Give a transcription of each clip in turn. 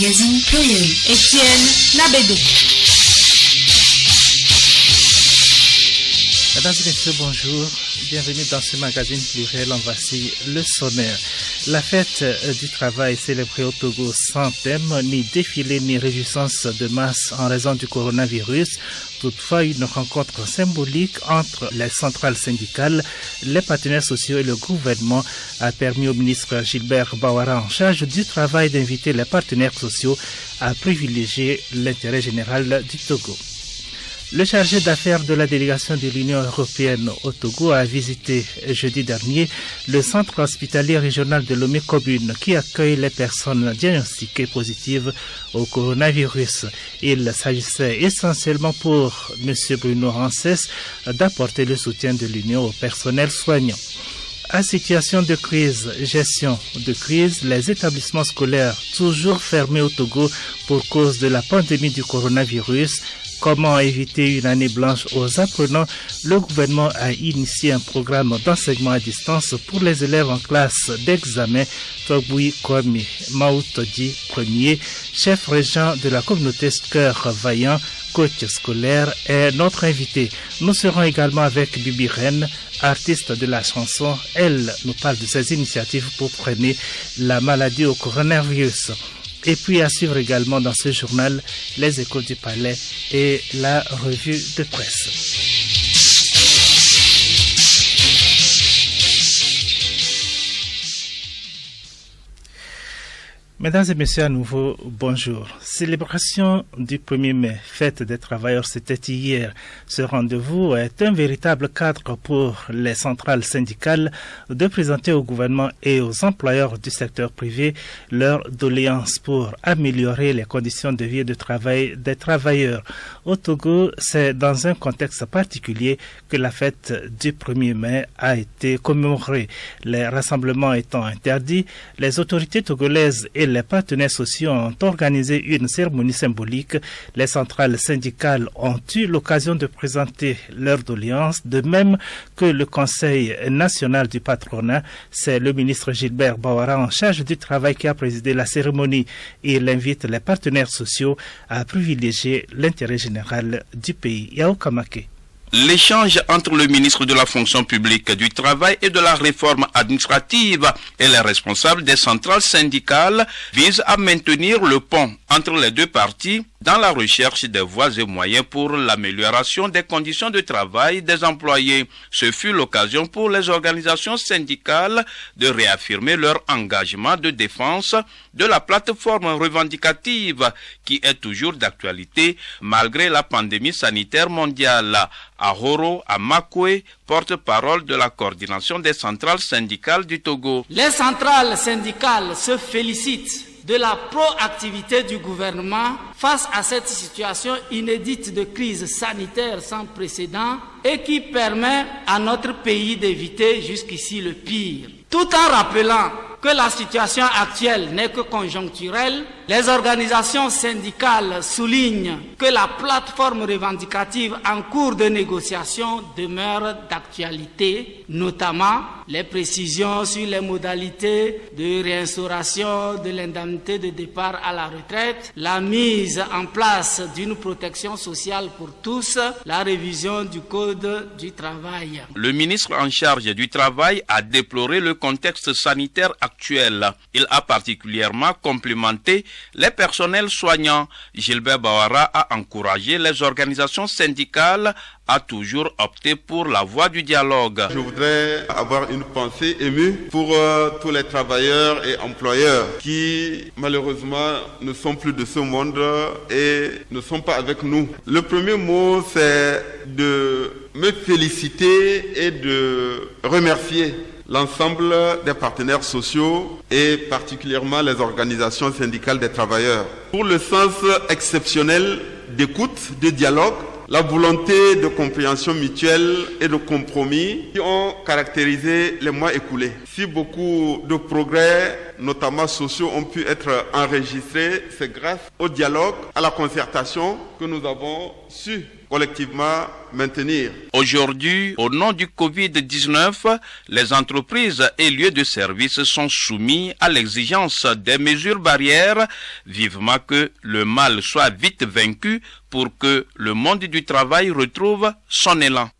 magazine pluriel. Étienne Nabédou. Mesdames et messieurs, bonjour. Bienvenue dans ce magazine pluriel. En voici le sommaire. La fête du travail célébrée au Togo sans thème, ni défilé, ni réjouissance de masse en raison du coronavirus. Toutefois, une rencontre symbolique entre les centrales syndicales, les partenaires sociaux et le gouvernement a permis au ministre Gilbert Bawara en charge du travail d'inviter les partenaires sociaux à privilégier l'intérêt général du Togo. Le chargé d'affaires de la délégation de l'Union européenne au Togo a visité jeudi dernier le centre hospitalier régional de Lomé-Commune qui accueille les personnes diagnostiquées positives au coronavirus. Il s'agissait essentiellement pour M. Bruno Rancès d'apporter le soutien de l'Union au personnel soignant. À situation de crise, gestion de crise, les établissements scolaires toujours fermés au Togo pour cause de la pandémie du coronavirus. Comment éviter une année blanche aux apprenants? Le gouvernement a initié un programme d'enseignement à distance pour les élèves en classe d'examen. Togui Kwame Maoutodi Ier, chef régent de la communauté Cœur Vaillant, coach scolaire, est notre invité. Nous serons également avec Bibi Ren, artiste de la chanson. Elle nous parle de ses initiatives pour freiner la maladie au coronavirus. Et puis à suivre également dans ce journal les échos du palais et la revue de presse. Mesdames et messieurs, à nouveau, bonjour. Célébration du 1er mai, fête des travailleurs, c'était hier. Ce rendez-vous est un véritable cadre pour les centrales syndicales de présenter au gouvernement et aux employeurs du secteur privé leurs doléances pour améliorer les conditions de vie et de travail des travailleurs. Au Togo, c'est dans un contexte particulier que la fête du 1er mai a été commémorée. Les rassemblements étant interdits, les autorités togolaises et les partenaires sociaux ont organisé une cérémonie symbolique. Les centrales syndicales ont eu l'occasion de présenter leurs doléances, de même que le Conseil national du patronat. C'est le ministre Gilbert Bawara en charge du travail qui a présidé la cérémonie. Il invite les partenaires sociaux à privilégier l'intérêt général du pays. Yao Kamake. L'échange entre le ministre de la fonction publique, du travail et de la réforme administrative et les responsables des centrales syndicales vise à maintenir le pont entre les deux parties dans la recherche des voies et moyens pour l'amélioration des conditions de travail des employés. Ce fut l'occasion pour les organisations syndicales de réaffirmer leur engagement de défense de la plateforme revendicative qui est toujours d'actualité malgré la pandémie sanitaire mondiale. Ahoro Amakwe, porte-parole de la coordination des centrales syndicales du Togo. Les centrales syndicales se félicitent de la proactivité du gouvernement face à cette situation inédite de crise sanitaire sans précédent et qui permet à notre pays d'éviter jusqu'ici le pire. Tout en rappelant que la situation actuelle n'est que conjoncturelle, les organisations syndicales soulignent que la plateforme revendicative en cours de négociation demeure d'actualité, notamment les précisions sur les modalités de réinstauration de l'indemnité de départ à la retraite, la mise en place d'une protection sociale pour tous, la révision du Code du travail. Le ministre en charge du travail a déploré le contexte sanitaire actuel. Il a particulièrement complimenté les personnels soignants. Gilbert Bawara a encouragé les organisations syndicales à toujours opter pour la voie du dialogue. Je voudrais avoir une pensée émue pour tous les travailleurs et employeurs qui malheureusement ne sont plus de ce monde et ne sont pas avec nous. Le premier mot, c'est de me féliciter et de remercier l'ensemble des partenaires sociaux et particulièrement les organisations syndicales des travailleurs pour le sens exceptionnel d'écoute, de dialogue, la volonté de compréhension mutuelle et de compromis qui ont caractérisé les mois écoulés. Si beaucoup de progrès, notamment sociaux, ont pu être enregistrés, c'est grâce au dialogue, à la concertation que nous avons su collectivement maintenir. Aujourd'hui, au nom du Covid-19, les entreprises et lieux de service sont soumis à l'exigence des mesures barrières, vivement que le mal soit vite vaincu pour que le monde du travail retrouve son élan.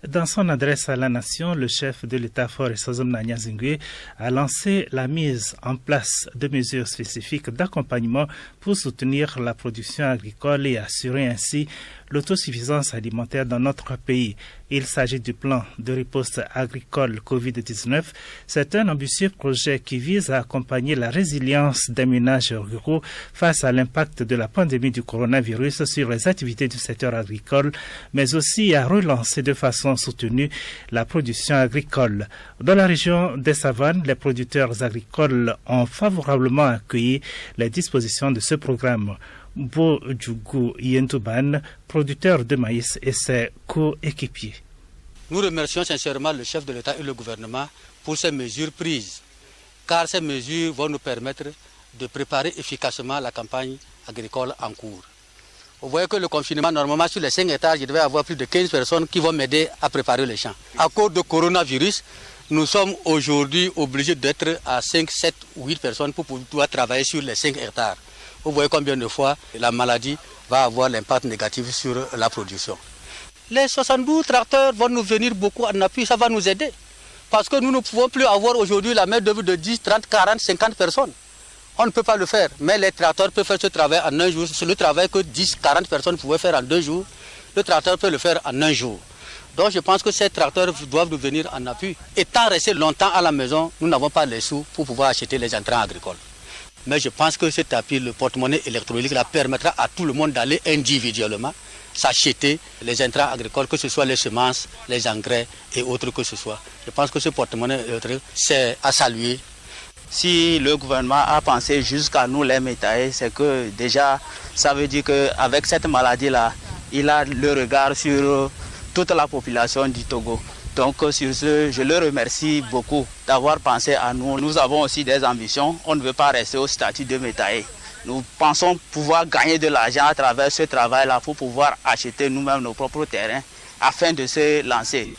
Dans son adresse à la nation, le chef de l'État Faure Sozomna Nyazingwe a lancé la mise en place de mesures spécifiques d'accompagnement pour soutenir la production agricole et assurer ainsi l'autosuffisance alimentaire dans notre pays. Il s'agit du plan de riposte agricole Covid-19. C'est un ambitieux projet qui vise à accompagner la résilience des ménages ruraux face à l'impact de la pandémie du coronavirus sur les activités du secteur agricole, mais aussi à relancer de façon soutenue la production agricole. Dans la région des Savanes, les producteurs agricoles ont favorablement accueilli les dispositions de ce programme. Bo Djougou Yentouban, producteur de maïs et ses coéquipiers. Nous remercions sincèrement le chef de l'État et le gouvernement pour ces mesures prises, car ces mesures vont nous permettre de préparer efficacement la campagne agricole en cours. Vous voyez que le confinement, normalement sur les 5 hectares, je devais avoir plus de 15 personnes qui vont m'aider à préparer les champs. À cause de coronavirus, nous sommes aujourd'hui obligés d'être à 5, 7 ou 8 personnes pour pouvoir travailler sur les 5 hectares. Vous voyez combien de fois la maladie va avoir l'impact négatif sur la production. Les 72 tracteurs vont nous venir beaucoup en appui, ça va nous aider. Parce que nous ne pouvons plus avoir aujourd'hui la main-d'œuvre de 10, 30, 40, 50 personnes. On ne peut pas le faire, mais les tracteurs peuvent faire ce travail en un jour. C'est le travail que 10, 40 personnes pouvaient faire en 2 jours. Le tracteur peut le faire en 1 jour. Donc je pense que ces tracteurs doivent nous venir en appui. Étant restés longtemps à la maison, nous n'avons pas les sous pour pouvoir acheter les intrants agricoles. Mais je pense que cet appui, le porte-monnaie électronique, là, permettra à tout le monde d'aller individuellement s'acheter les intrants agricoles, que ce soit les semences, les engrais et autres que ce soit. Je pense que ce porte-monnaie électronique, c'est à saluer. Si le gouvernement a pensé jusqu'à nous les métaillers, c'est que déjà, ça veut dire qu'avec cette maladie-là, il a le regard sur toute la population du Togo. Donc sur ce, je le remercie beaucoup d'avoir pensé à nous. Nous avons aussi des ambitions, on ne veut pas rester au statut de métailler. Nous pensons pouvoir gagner de l'argent à travers ce travail-là pour pouvoir acheter nous-mêmes nos propres terrains afin de se lancer.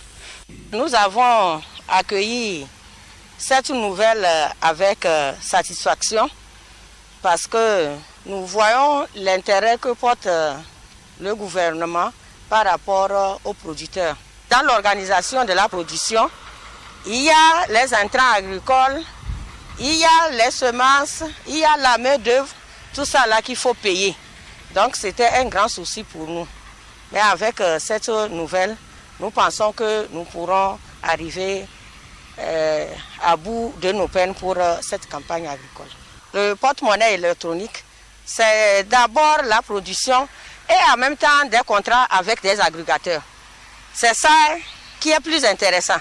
Nous avons accueilli cette nouvelle avec satisfaction parce que nous voyons l'intérêt que porte le gouvernement par rapport aux producteurs. Dans l'organisation de la production, il y a les intrants agricoles, il y a les semences, il y a la main-d'œuvre, tout ça là qu'il faut payer. Donc c'était un grand souci pour nous. Mais avec cette nouvelle, nous pensons que nous pourrons arriver à bout de nos peines pour cette campagne agricole. Le porte-monnaie électronique, c'est d'abord la production et en même temps des contrats avec des agrégateurs. C'est ça qui est plus intéressant.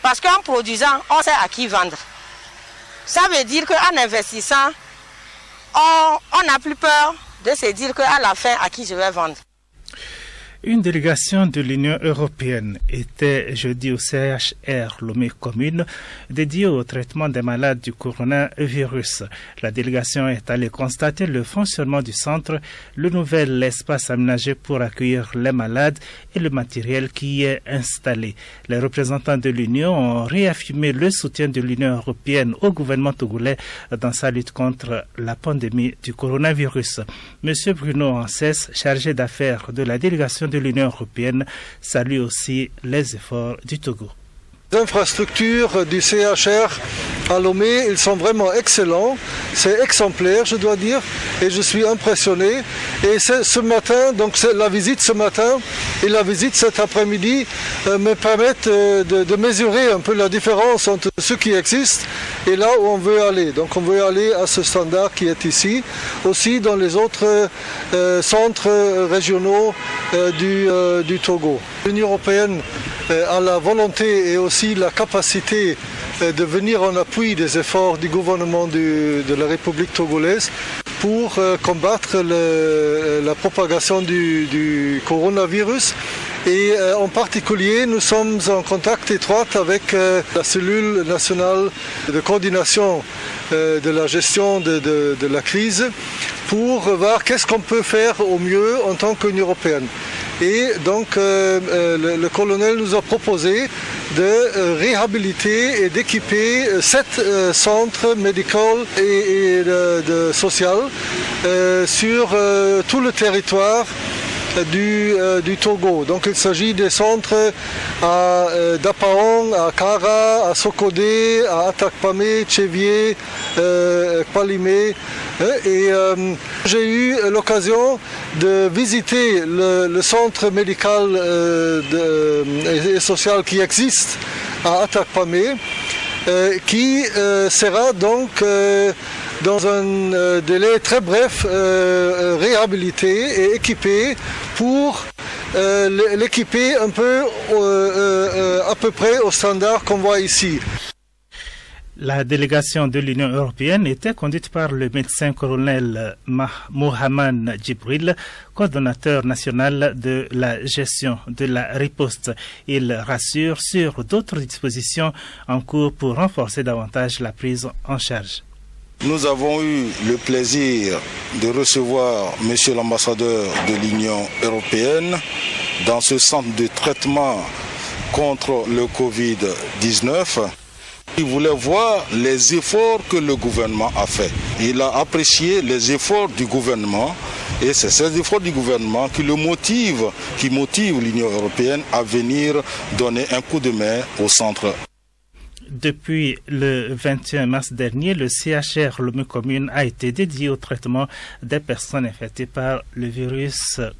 Parce qu'en produisant, on sait à qui vendre. Ça veut dire qu'en investissant, on n'a plus peur de se dire qu'à la fin, à qui je vais vendre. Une délégation de l'Union européenne était jeudi au CHR Lomé Commune dédiée au traitement des malades du coronavirus. La délégation est allée constater le fonctionnement du centre, le nouvel espace aménagé pour accueillir les malades et le matériel qui y est installé. Les représentants de l'Union ont réaffirmé le soutien de l'Union européenne au gouvernement togolais dans sa lutte contre la pandémie du coronavirus. Monsieur Bruno Ancès, chargé d'affaires de la délégation de l'Union européenne, salue aussi les efforts du Togo. Les infrastructures du CHR à Lomé, ils sont vraiment excellents, c'est exemplaire je dois dire, et je suis impressionné. Et ce matin, donc la visite ce matin et la visite cet après-midi me permettent de mesurer un peu la différence entre ce qui existe et là où on veut aller. Donc on veut aller à ce standard qui est ici, aussi dans les autres centres régionaux du Togo. L'Union européenne a la volonté et aussi la capacité de venir en appui des efforts du gouvernement de la République togolaise pour combattre la propagation du coronavirus Et en particulier, nous sommes en contact étroit avec la cellule nationale de coordination de la gestion de la crise pour voir qu'est-ce qu'on peut faire au mieux en tant qu'Union européenne. Et donc le colonel nous a proposé de réhabiliter et d'équiper 7 centres médicaux et social sur tout le territoire du Togo. Donc il s'agit des centres à Dapaong, à Kara, à Sokodé, à Atakpamé, Tchévié, Palimé. Et j'ai eu l'occasion de visiter le centre médical et social qui existe à Atakpamé, qui sera donc dans un délai très bref réhabilité et équipé pour l'équiper un peu à peu près au standard qu'on voit ici. La délégation de l'Union européenne était conduite par le médecin-colonel Mohamed Djibril, coordonnateur national de la gestion de la riposte. Il rassure sur d'autres dispositions en cours pour renforcer davantage la prise en charge. Nous avons eu le plaisir de recevoir Monsieur l'ambassadeur de l'Union européenne dans ce centre de traitement contre le Covid-19. Il voulait voir les efforts que le gouvernement a fait. Il a apprécié les efforts du gouvernement et c'est ces efforts du gouvernement qui motivent l'Union européenne à venir donner un coup de main au centre. Depuis le 21 mars dernier, le CHR Lomé Commune a été dédié au traitement des personnes infectées par le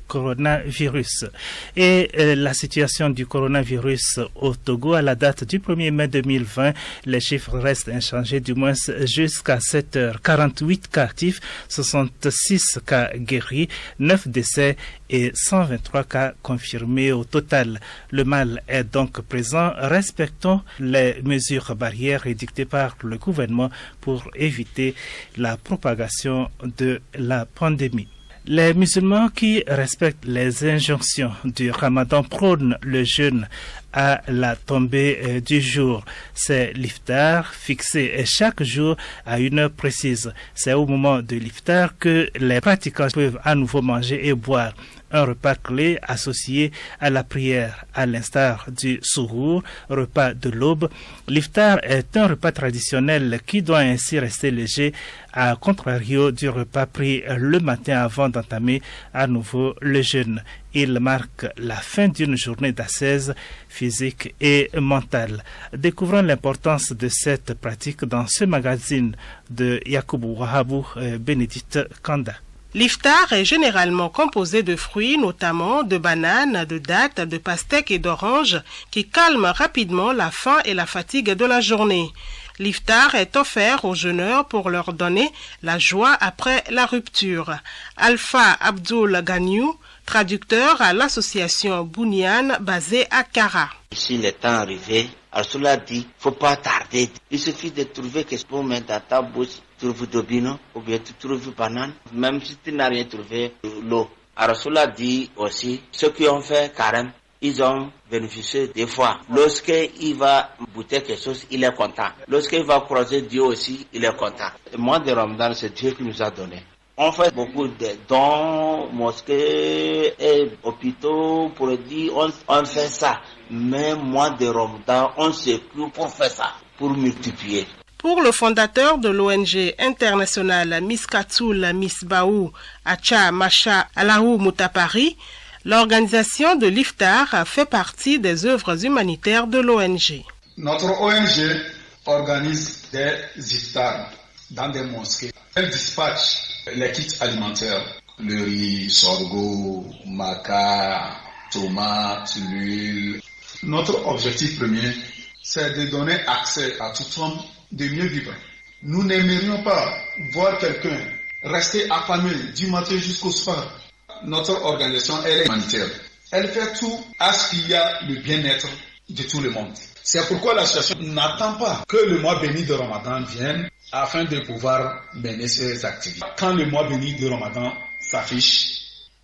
coronavirus. Et la situation du coronavirus au Togo à la date du 1er mai 2020, les chiffres restent inchangés du moins jusqu'à 7 heures. 48 cas actifs, 66 cas guéris, 9 décès et 123 cas confirmés au total. Le mal est donc présent. Respectons les mesures barrières édictées par le gouvernement pour éviter la propagation de la pandémie. Les musulmans qui respectent les injonctions du Ramadan prônent le jeûne à la tombée du jour. C'est l'iftar fixé chaque jour à une heure précise. C'est au moment de l'iftar que les pratiquants peuvent à nouveau manger et boire. Un repas clé associé à la prière, à l'instar du souhour, repas de l'aube. L'iftar est un repas traditionnel qui doit ainsi rester léger, à contrario du repas pris le matin avant d'entamer à nouveau le jeûne. Il marque la fin d'une journée d'ascèse physique et mentale. Découvrons l'importance de cette pratique dans ce magazine de Yakubu Wahabou, Bénédicte Kanda. L'iftar est généralement composé de fruits, notamment de bananes, de dattes, de pastèques et d'oranges, qui calment rapidement la faim et la fatigue de la journée. L'iftar est offert aux jeûneurs pour leur donner la joie après la rupture. Alpha Abdul Ganiou, traducteur à l'association Bouniane basée à Kara. Ici, le temps arrivé, Rasoullah dit, faut pas tarder. Il suffit de trouver quelque chose mettre dans ta bouche. Tu trouves dobino, ou bien tu trouves banane, même si tu n'as rien trouvé, l'eau. Rasoullah dit aussi, ceux qui ont fait carême, ils ont bénéficié des fois. Lorsqu'il va goûter quelque chose, il est content. Lorsqu'il va croiser Dieu aussi, il est content. Le mois de Ramadan, c'est Dieu qui nous a donné. On fait beaucoup de dons, mosquées et hôpitaux, produits, on fait ça. Mais mois de Ramadan, on s'écrit pour faire ça, pour multiplier. Pour le fondateur de l'ONG internationale Miskatoul Misbaou Acha Macha Alahou Moutapari, l'organisation de l'Iftar fait partie des œuvres humanitaires de l'ONG. Notre ONG organise des iftars dans des mosquées. Elle dispatche les kits alimentaires, le riz, sorgho, maca, tomates, l'huile. Notre objectif premier, c'est de donner accès à toute homme de mieux vivre. Nous n'aimerions pas voir quelqu'un rester affamé du matin jusqu'au soir. Notre organisation, elle est humanitaire. Elle fait tout à ce qu'il y a le bien-être de tout le monde. C'est pourquoi l'association n'attend pas que le mois béni de Ramadan vienne afin de pouvoir mener ses activités. Quand le mois béni de Ramadan s'affiche,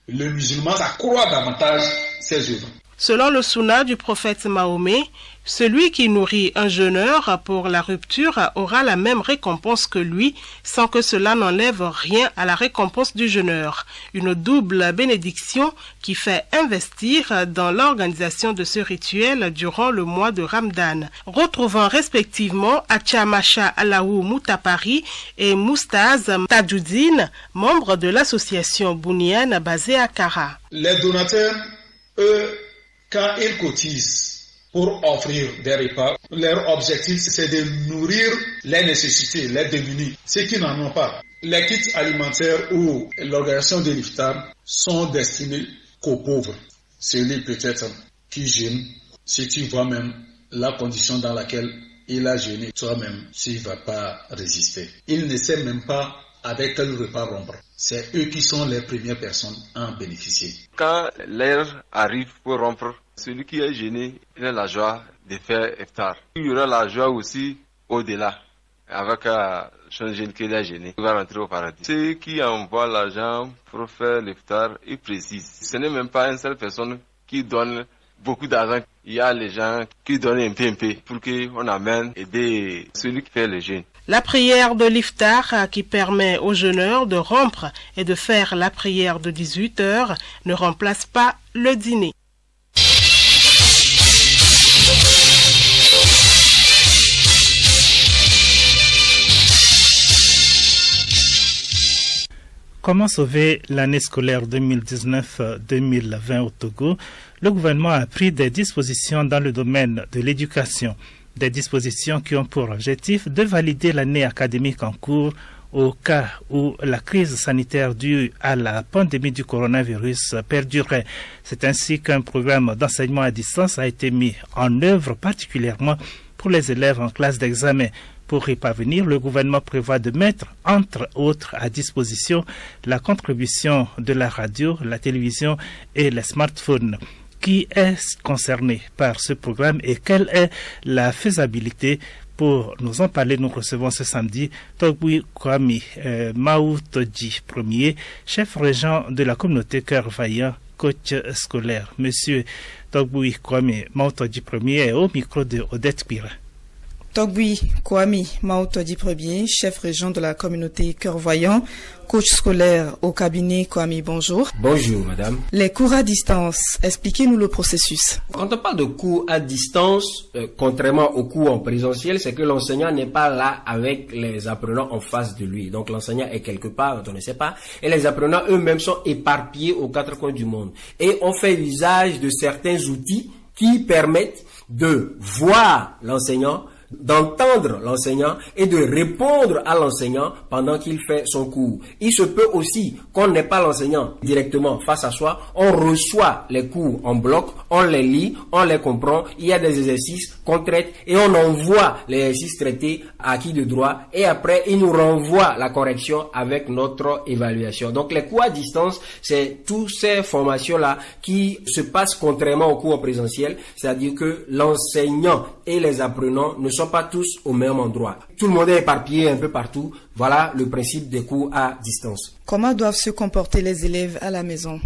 le musulman accroît davantage ses œuvres. Selon le sunna du prophète Mahomet, celui qui nourrit un jeûneur pour la rupture aura la même récompense que lui, sans que cela n'enlève rien à la récompense du jeûneur. Une double bénédiction qui fait investir dans l'organisation de ce rituel durant le mois de Ramadan. Retrouvant respectivement Achamasha Allahou Moutapari et Moustaz Tajoudine, membres de l'association bounienne basée à Kara. Les donateurs, eux, quand ils cotisent pour offrir des repas, leur objectif c'est de nourrir les nécessités, les démunis, ceux qui n'en ont pas. Les kits alimentaires ou l'organisation de l'iftar sont destinés qu'aux pauvres. Celui peut-être qui jeûne, si tu vois même la condition dans laquelle il a jeûné, toi-même, tu ne vas pas résister. Il ne sait même pas avec quel repas rompre. C'est eux qui sont les premières personnes à en bénéficier. Quand l'heure arrive pour rompre, celui qui est jeûné, il a la joie de faire iftar. Il y aura la joie aussi au-delà, avec son jeûne qu'il a jeûné. Il va rentrer au paradis. Ceux qui envoient l'argent pour faire l'iftar, ils précisent. Ce n'est même pas une seule personne qui donne beaucoup d'argent. Il y a les gens qui donnent un peu pour qu'on amène aider celui qui fait le jeûne. La prière de l'iftar qui permet aux jeûneurs de rompre et de faire la prière de 18 heures ne remplace pas le dîner. Comment sauver l'année scolaire 2019-2020 au Togo? Le gouvernement a pris des dispositions dans le domaine de l'éducation. Des dispositions qui ont pour objectif de valider l'année académique en cours au cas où la crise sanitaire due à la pandémie du coronavirus perdurerait. C'est ainsi qu'un programme d'enseignement à distance a été mis en œuvre particulièrement pour les élèves en classe d'examen. Pour y parvenir, le gouvernement prévoit de mettre, entre autres, à disposition la contribution de la radio, la télévision et les smartphones. Qui est concerné par ce programme et quelle est la faisabilité? Pour nous en parler, nous recevons ce samedi Togboui Kwame Maoutodji Ier, chef régent de la communauté Cœur Vaillant, coach scolaire. Monsieur Togboui Kwame Maoutodji Ier est au micro de Odette Pira. Togboui Kwame Maoutodji Ier, chef régent de la communauté Cœur Voyant, coach scolaire au cabinet Kwame, bonjour. Bonjour madame. Les cours à distance, expliquez-nous le processus. Quand on parle de cours à distance, contrairement aux cours en présentiel, c'est que l'enseignant n'est pas là avec les apprenants en face de lui. Donc l'enseignant est quelque part, on ne sait pas, et les apprenants eux-mêmes sont éparpillés aux quatre coins du monde. Et on fait usage de certains outils qui permettent de voir l'enseignant, d'entendre l'enseignant et de répondre à l'enseignant pendant qu'il fait son cours. Il se peut aussi qu'on n'ait pas l'enseignant directement face à soi, on reçoit les cours en bloc, on les lit, on les comprend, il y a des exercices qu'on traite et on envoie les exercices traités à qui de droit et après il nous renvoie la correction avec notre évaluation. Donc les cours à distance, c'est toutes ces formations-là qui se passent contrairement aux cours en présentiel, c'est-à-dire que l'enseignant et les apprenants ne sont pas tous au même endroit. Tout le monde est éparpillé un peu partout. Voilà le principe des cours à distance. Comment doivent se comporter les élèves à la maison?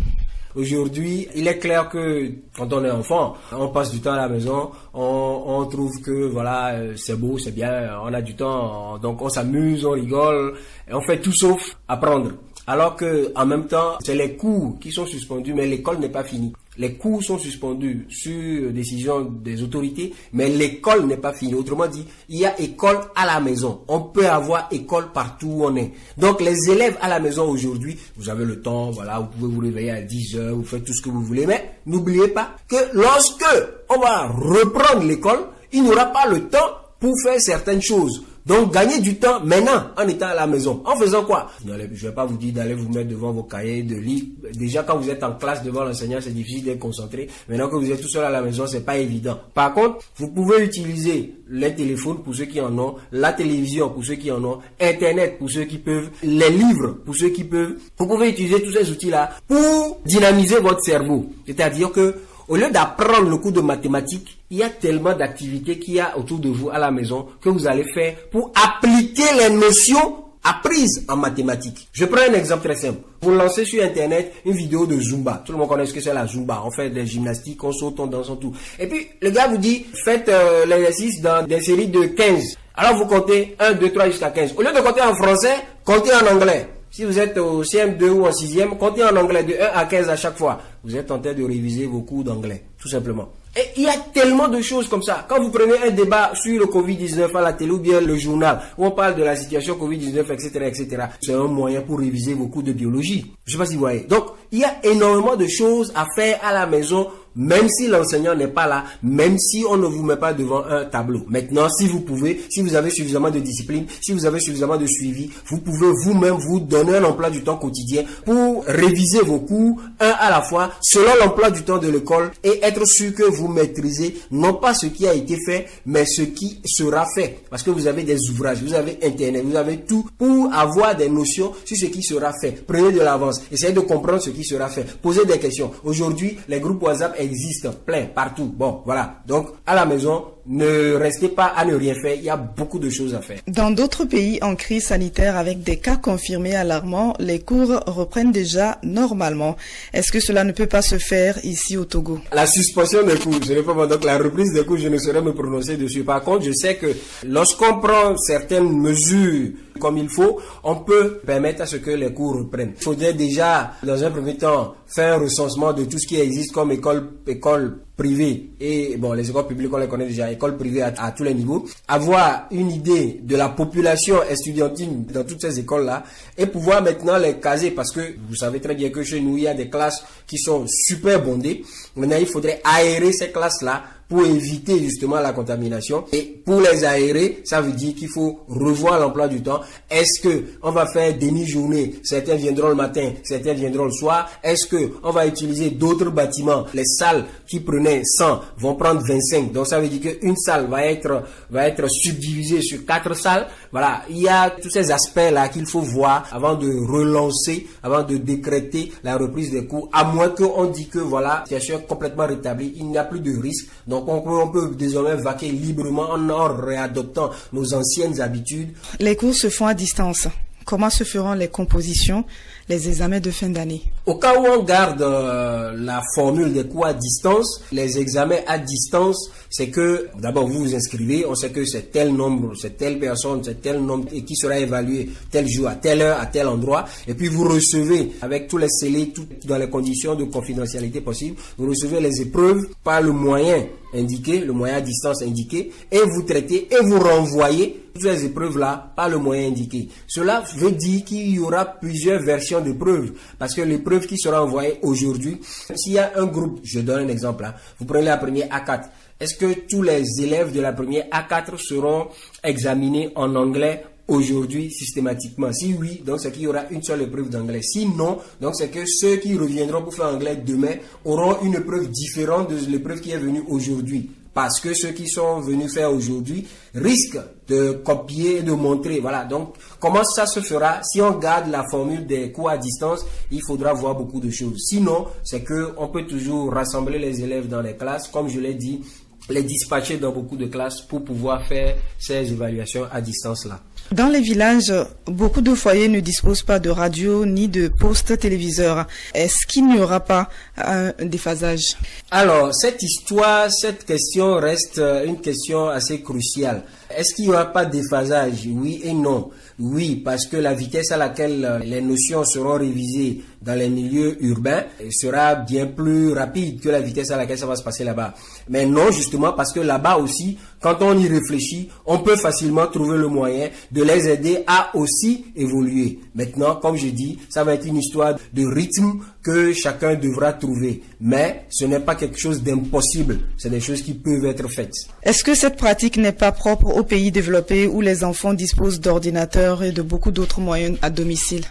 Aujourd'hui, il est clair que quand on est enfant, on passe du temps à la maison, on trouve que voilà, c'est beau, c'est bien, on a du temps, donc on s'amuse, on rigole, et on fait tout sauf apprendre. Alors que en même temps, c'est les cours qui sont suspendus, mais l'école n'est pas finie. Les cours sont suspendus sur décision des autorités, mais l'école n'est pas finie. Autrement dit, il y a école à la maison. On peut avoir école partout où on est. Donc les élèves à la maison aujourd'hui, vous avez le temps, voilà, vous pouvez vous réveiller à 10 heures, vous faites tout ce que vous voulez, mais n'oubliez pas que lorsque on va reprendre l'école, il n'y aura pas le temps pour faire certaines choses. Donc, gagnez du temps maintenant en étant à la maison. En faisant quoi? Je ne vais pas vous dire d'aller vous mettre devant vos cahiers de lire. Déjà, quand vous êtes en classe devant l'enseignant, c'est difficile d'être concentré. Maintenant que vous êtes tout seul à la maison, c'est pas évident. Par contre, vous pouvez utiliser les téléphones pour ceux qui en ont, la télévision pour ceux qui en ont, Internet pour ceux qui peuvent, les livres pour ceux qui peuvent. Vous pouvez utiliser tous ces outils-là pour dynamiser votre cerveau. C'est-à-dire que au lieu d'apprendre le cours de mathématiques, il y a tellement d'activités qu'il y a autour de vous à la maison que vous allez faire pour appliquer les notions apprises en mathématiques. Je prends un exemple très simple. Vous lancez sur Internet une vidéo de Zumba. Tout le monde connaît ce que c'est la Zumba. On fait des gymnastiques, on saute, on danse, on tout. Et puis, le gars vous dit, faites l'exercice dans des séries de 15. Alors, vous comptez 1, 2, 3 jusqu'à 15. Au lieu de compter en français, comptez en anglais. Si vous êtes au CM2 ou en 6e, comptez en anglais de 1 à 15 à chaque fois. Vous êtes en train de réviser vos cours d'anglais, tout simplement. Et il y a tellement de choses comme ça. Quand vous prenez un débat sur le Covid-19 à la télé ou bien le journal, où on parle de la situation Covid-19, etc., etc., c'est un moyen pour réviser vos cours de biologie. Je sais pas si vous voyez. Donc, il y a énormément de choses à faire à la maison, même si l'enseignant n'est pas là, même si on ne vous met pas devant un tableau. Maintenant, si vous pouvez, si vous avez suffisamment de discipline, si vous avez suffisamment de suivi, vous pouvez vous-même vous donner un emploi du temps quotidien pour réviser vos cours, un à la fois, selon l'emploi du temps de l'école, et être sûr que vous maîtrisez non pas ce qui a été fait, mais ce qui sera fait. Parce que vous avez des ouvrages, vous avez Internet, vous avez tout pour avoir des notions sur ce qui sera fait. Prenez de l'avance, essayez de comprendre ce qui sera fait. Posez des questions. Aujourd'hui, les groupes WhatsApp existent plein partout. Bon, voilà. Donc, à la maison, ne restez pas à ne rien faire. Il y a beaucoup de choses à faire. Dans d'autres pays en crise sanitaire avec des cas confirmés alarmants, les cours reprennent déjà normalement. Est-ce que cela ne peut pas se faire ici au Togo? La suspension des cours, ce n'est pas bon. Donc la reprise des cours, je ne saurais me prononcer dessus. Par contre, je sais que lorsqu'on prend certaines mesures comme il faut, on peut permettre à ce que les cours reprennent. Il faudrait déjà, dans un premier temps, faire un recensement de tout ce qui existe comme école privée. Et bon, les écoles publiques, on les connaît déjà, écoles privées à tous les niveaux. Avoir une idée de la population estudiantine dans toutes ces écoles-là et pouvoir maintenant les caser, parce que vous savez très bien que chez nous, il y a des classes qui sont super bondées. Maintenant, il faudrait aérer ces classes-là pour éviter justement la contamination. Et pour les aérer, ça veut dire qu'il faut revoir l'emploi du temps. Est-ce que on va faire demi-journée? Certains viendront le matin, certains viendront le soir. Est-ce que on va utiliser d'autres bâtiments? Les salles qui prenaient 100 vont prendre 25. Donc ça veut dire qu'une salle va être subdivisée sur 4 salles. Voilà, il y a tous ces aspects-là qu'il faut voir avant de relancer, avant de décréter la reprise des cours. À moins qu'on dise que voilà, la situation est complètement rétablie, il n'y a plus de risque. Donc on peut désormais vaquer librement en réadoptant nos anciennes habitudes. Les cours se font à distance. Comment se feront les compositions, les examens de fin d'année? Au cas où on garde la formule des cours à distance, les examens à distance, c'est que d'abord vous vous inscrivez, on sait que c'est tel nombre, c'est telle personne, c'est tel nombre et qui sera évalué tel jour, à telle heure, à tel endroit, et puis vous recevez avec tous les scellés, tout dans les conditions de confidentialité possibles, vous recevez les épreuves par le moyen indiqué, le moyen à distance indiqué, et vous traitez et vous renvoyez toutes ces épreuves-là par le moyen indiqué. Cela veut dire qu'il y aura plusieurs versions d'épreuves, parce que l'épreuve qui sera envoyée aujourd'hui, s'il y a un groupe, je donne un exemple, hein, vous prenez la première A4, est-ce que tous les élèves de la première A4 seront examinés en anglais aujourd'hui systématiquement? Si oui, donc c'est qu'il y aura une seule épreuve d'anglais. Si non, donc c'est que ceux qui reviendront pour faire anglais demain auront une épreuve différente de l'épreuve qui est venue aujourd'hui. Parce que ceux qui sont venus faire aujourd'hui risquent de copier et de montrer. Voilà. Donc, comment ça se fera? Si on garde la formule des cours à distance, il faudra voir beaucoup de choses. Sinon, c'est que on peut toujours rassembler les élèves dans les classes, comme je l'ai dit, les dispatcher dans beaucoup de classes pour pouvoir faire ces évaluations à distance-là. Dans les villages, beaucoup de foyers ne disposent pas de radio ni de poste téléviseur. Est-ce qu'il n'y aura pas un déphasage? Alors, cette question reste une question assez cruciale. Est-ce qu'il n'y aura pas de déphasage? Oui et non. Oui, parce que la vitesse à laquelle les notions seront révisées dans les milieux urbains sera bien plus rapide que la vitesse à laquelle ça va se passer là-bas. Mais non, justement, parce que là-bas aussi, quand on y réfléchit, on peut facilement trouver le moyen de les aider à aussi évoluer. Maintenant, comme je dis, ça va être une histoire de rythme que chacun devra trouver. Mais ce n'est pas quelque chose d'impossible. C'est des choses qui peuvent être faites. Est-ce que cette pratique n'est pas propre aux pays développés où les enfants disposent d'ordinateurs et de beaucoup d'autres moyens à domicile?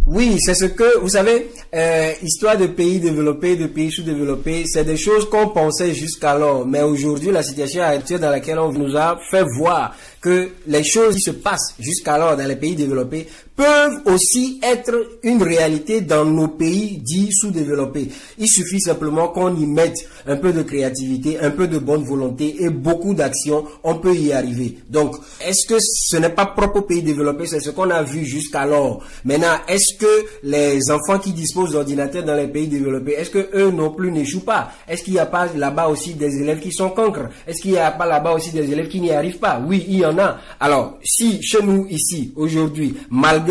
Oui, c'est ce que, vous savez, histoire de pays développés, de pays sous-développés, c'est des choses qu'on pensait jusqu'alors. Mais aujourd'hui, la situation actuelle dans laquelle on nous a fait voir que les choses qui se passent jusqu'alors dans les pays développés peuvent aussi être une réalité dans nos pays dits sous-développés. Il suffit simplement qu'on y mette un peu de créativité, un peu de bonne volonté et beaucoup d'action, on peut y arriver. Donc, est-ce que ce n'est pas propre aux pays développés? C'est ce qu'on a vu jusqu'alors. Maintenant, est-ce que les enfants qui disposent d'ordinateurs dans les pays développés, est-ce que eux non plus n'échouent pas? Est-ce qu'il n'y a pas là-bas aussi des élèves qui sont cancres? Est-ce qu'il n'y a pas là-bas aussi des élèves qui n'y arrivent pas? Oui, il y en a. Alors, si chez nous ici, aujourd'hui, malgré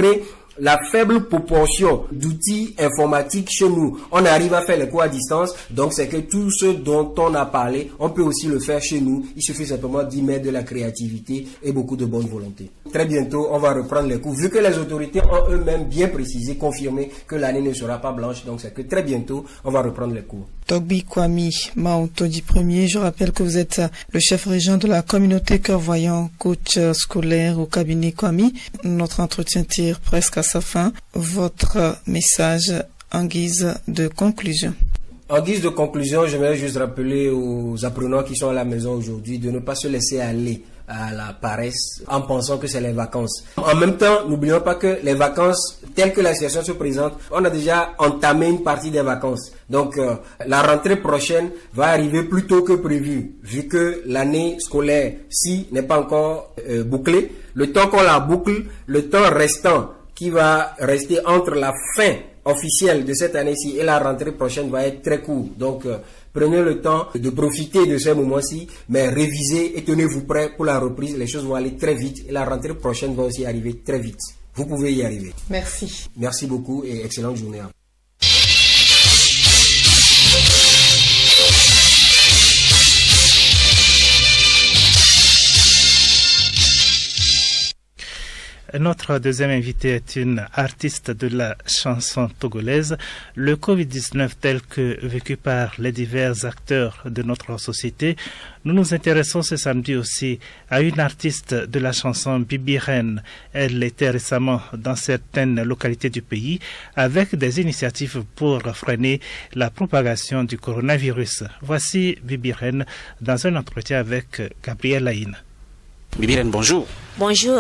la faible proportion d'outils informatiques chez nous, on arrive à faire les cours à distance, donc c'est que tout ce dont on a parlé, on peut aussi le faire chez nous. Il suffit simplement d'y mettre de la créativité et beaucoup de bonne volonté. Très bientôt, on va reprendre les cours, vu que les autorités ont eux-mêmes bien précisé, confirmé que l'année ne sera pas blanche, donc c'est que très bientôt, on va reprendre les cours. Togbi Kwame Maotodi Premier, je rappelle que vous êtes le chef régent de la communauté Cœur Voyant, coach scolaire au cabinet Kwame. Notre entretien tire presque à sa fin. Votre message en guise de conclusion. En guise de conclusion, j'aimerais juste rappeler aux apprenants qui sont à la maison aujourd'hui de ne pas se laisser aller à la paresse en pensant que c'est les vacances. En même temps, n'oublions pas que les vacances, telles que la situation se présente, on a déjà entamé une partie des vacances. Donc, la rentrée prochaine va arriver plus tôt que prévu, vu que l'année scolaire-ci n'est pas encore bouclée. Le temps qu'on la boucle, le temps restant qui va rester entre la fin officielle de cette année-ci et la rentrée prochaine va être très court. Donc, prenez le temps de profiter de ces moments-ci, mais révisez et tenez-vous prêts pour la reprise. Les choses vont aller très vite et la rentrée prochaine va aussi arriver très vite. Vous pouvez y arriver. Merci. Merci beaucoup et excellente journée à vous. Notre deuxième invité est une artiste de la chanson togolaise. Le Covid-19 tel que vécu par les divers acteurs de notre société, nous nous intéressons ce samedi aussi à une artiste de la chanson Bibi Reine. Elle était récemment dans certaines localités du pays avec des initiatives pour freiner la propagation du coronavirus. Voici Bibi Reine dans un entretien avec Gabriel Haïn. Bibi Reine, bonjour. Bonjour,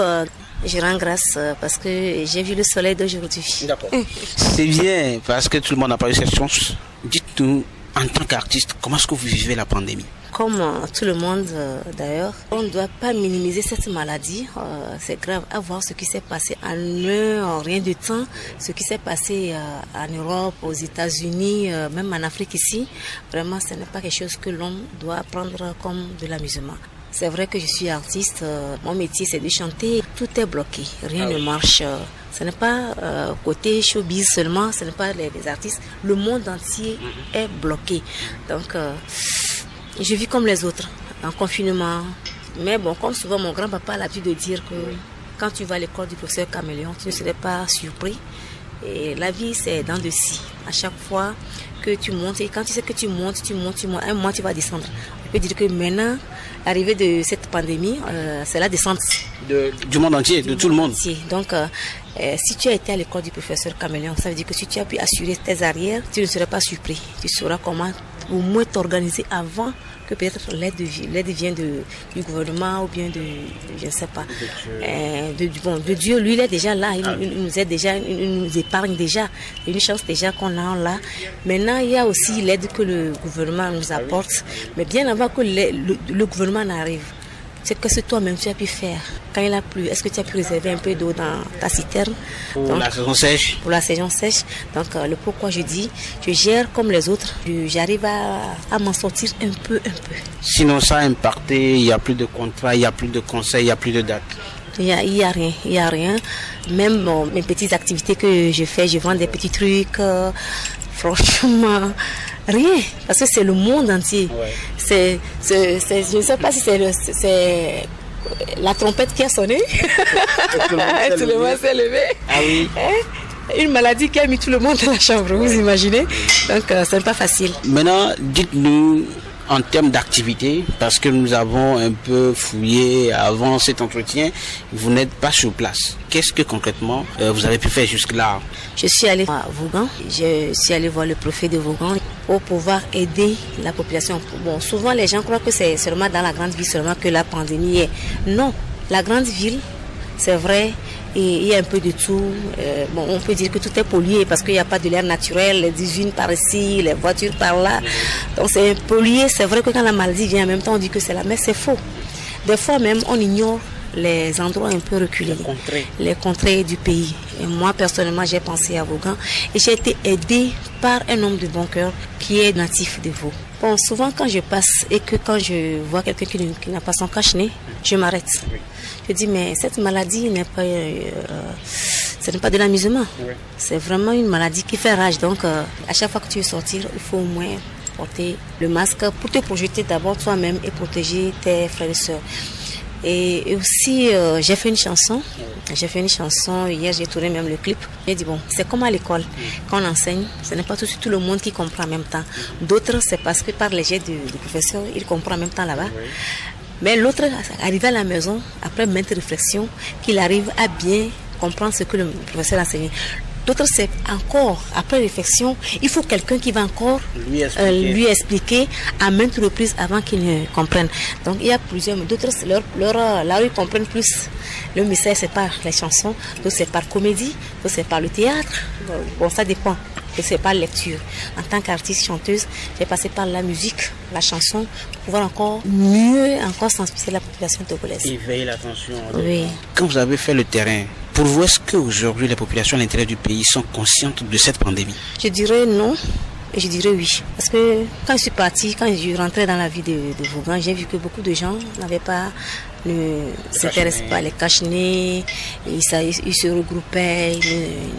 je rends grâce parce que j'ai vu le soleil d'aujourd'hui. D'accord. C'est bien parce que tout le monde n'a pas eu cette chance. Dites-nous, en tant qu'artiste, comment est-ce que vous vivez la pandémie? Comme tout le monde d'ailleurs, on ne doit pas minimiser cette maladie. C'est grave à voir ce qui s'est passé en rien de temps, ce qui s'est passé en Europe, aux États-Unis, même en Afrique ici. Vraiment, ce n'est pas quelque chose que l'on doit prendre comme de l'amusement. C'est vrai que je suis artiste, mon métier c'est de chanter, tout est bloqué, rien ne marche. Ce n'est pas côté showbiz seulement, ce n'est pas les artistes, le monde entier est bloqué. Donc je vis comme les autres, en confinement. Mais bon, comme souvent mon grand-papa a l'habitude de dire que quand tu vas à l'école du professeur Caméléon, tu ne serais pas surpris. Et la vie c'est dans de scie. À chaque fois que tu montes, et quand tu sais que tu montes, un mois tu vas descendre. On peut dire que maintenant, l'arrivée de cette pandémie, c'est la descente. Du monde entier, de tout le monde. Donc, si tu as été à l'école du professeur Caméléon, ça veut dire que si tu as pu assurer tes arrières, tu ne serais pas surpris. Tu sauras comment au moins t'organiser avant que peut-être l'aide vienne du gouvernement ou bien de, je ne sais pas, de Dieu. Lui, il est déjà là, il nous aide déjà, il nous épargne déjà. C'est une chance déjà qu'on a là. Maintenant, il y a aussi l'aide que le gouvernement nous apporte. Mais bien avant que le gouvernement n'arrive, c'est que c'est toi-même tu as pu faire. Quand il a plu, est-ce que tu as pu réserver un peu d'eau dans ta citerne? Pour la saison sèche. Pour la saison sèche. Donc, le pourquoi je dis, je gère comme les autres. J'arrive à m'en sortir un peu. Sinon, ça a impacté, il n'y a plus de contrat, il n'y a plus de conseils, il n'y a plus de date. Il y a rien. Même mes petites activités que je fais, je vends des petits trucs. Franchement, rien. Parce que c'est le monde entier. Ouais. Je ne sais pas si c'est la trompette qui a sonné. Tout le monde s'est levé. Ah oui. Une maladie qui a mis tout le monde dans la chambre, vous imaginez. Donc, c'est pas facile. Maintenant, dites-nous en termes d'activité, parce que nous avons un peu fouillé avant cet entretien, vous n'êtes pas sur place. Qu'est-ce que concrètement vous avez pu faire jusque-là? Je suis allée à Vaughan, je suis allée voir le préfet de Vaughan pour pouvoir aider la population. Bon, souvent les gens croient que c'est seulement dans la grande ville seulement que la pandémie est. Non, La grande ville, c'est vrai, et il y a un peu de tout. Bon, on peut dire que tout est pollué parce qu'il n'y a pas de l'air naturel, les usines par ici, les voitures par là. Donc c'est pollué. C'est vrai que quand la maladie vient en même temps, on dit que c'est là, mais c'est faux. Des fois même, on ignore les endroits un peu reculés, les contrées du pays. Et moi, personnellement, j'ai pensé à Vaughan et j'ai été aidée par un homme de bon cœur qui est natif de Vaud. Bon, souvent quand je passe et que quand je vois quelqu'un qui n'a pas son cache-nez, je m'arrête. Je dis, mais cette maladie n'est pas, ce n'est pas de l'amusement. C'est vraiment une maladie qui fait rage. Donc, à chaque fois que tu veux sortir, il faut au moins porter le masque pour te projeter d'abord toi-même et protéger tes frères et sœurs. Et aussi, j'ai fait une chanson. Hier, j'ai tourné même le clip. J'ai dit, bon, c'est comme à l'école. Quand on enseigne, ce n'est pas tout le monde qui comprend en même temps. D'autres, c'est parce que par les jets du professeur, il comprend en même temps là-bas. Mais l'autre, arrivé à la maison, après maintes réflexions, qu'il arrive à bien comprendre ce que le professeur a enseigné. D'autres, c'est encore, après réflexion, il faut quelqu'un qui va encore lui expliquer à maintes reprises avant qu'il ne comprenne. Donc, il y a plusieurs, d'autres, là où ils comprennent plus le message, c'est par les chansons, d'autres, c'est par comédie, d'autres, c'est par le théâtre. Bon, ça dépend. C'est par lecture. En tant qu'artiste chanteuse, j'ai passé par la musique, la chanson, pour pouvoir encore mieux sensibiliser la population togolaise. Éveiller l'attention. Oui. Quand vous avez fait le terrain, pour vous, est-ce qu'aujourd'hui les populations à l'intérieur du pays sont conscientes de cette pandémie? Je dirais non. Et je dirais oui. Parce que quand je suis partie, quand je rentrais dans la vie de Vaughan, j'ai vu que beaucoup de gens ne s'intéressaient pas, les cache-nez, ils se regroupaient.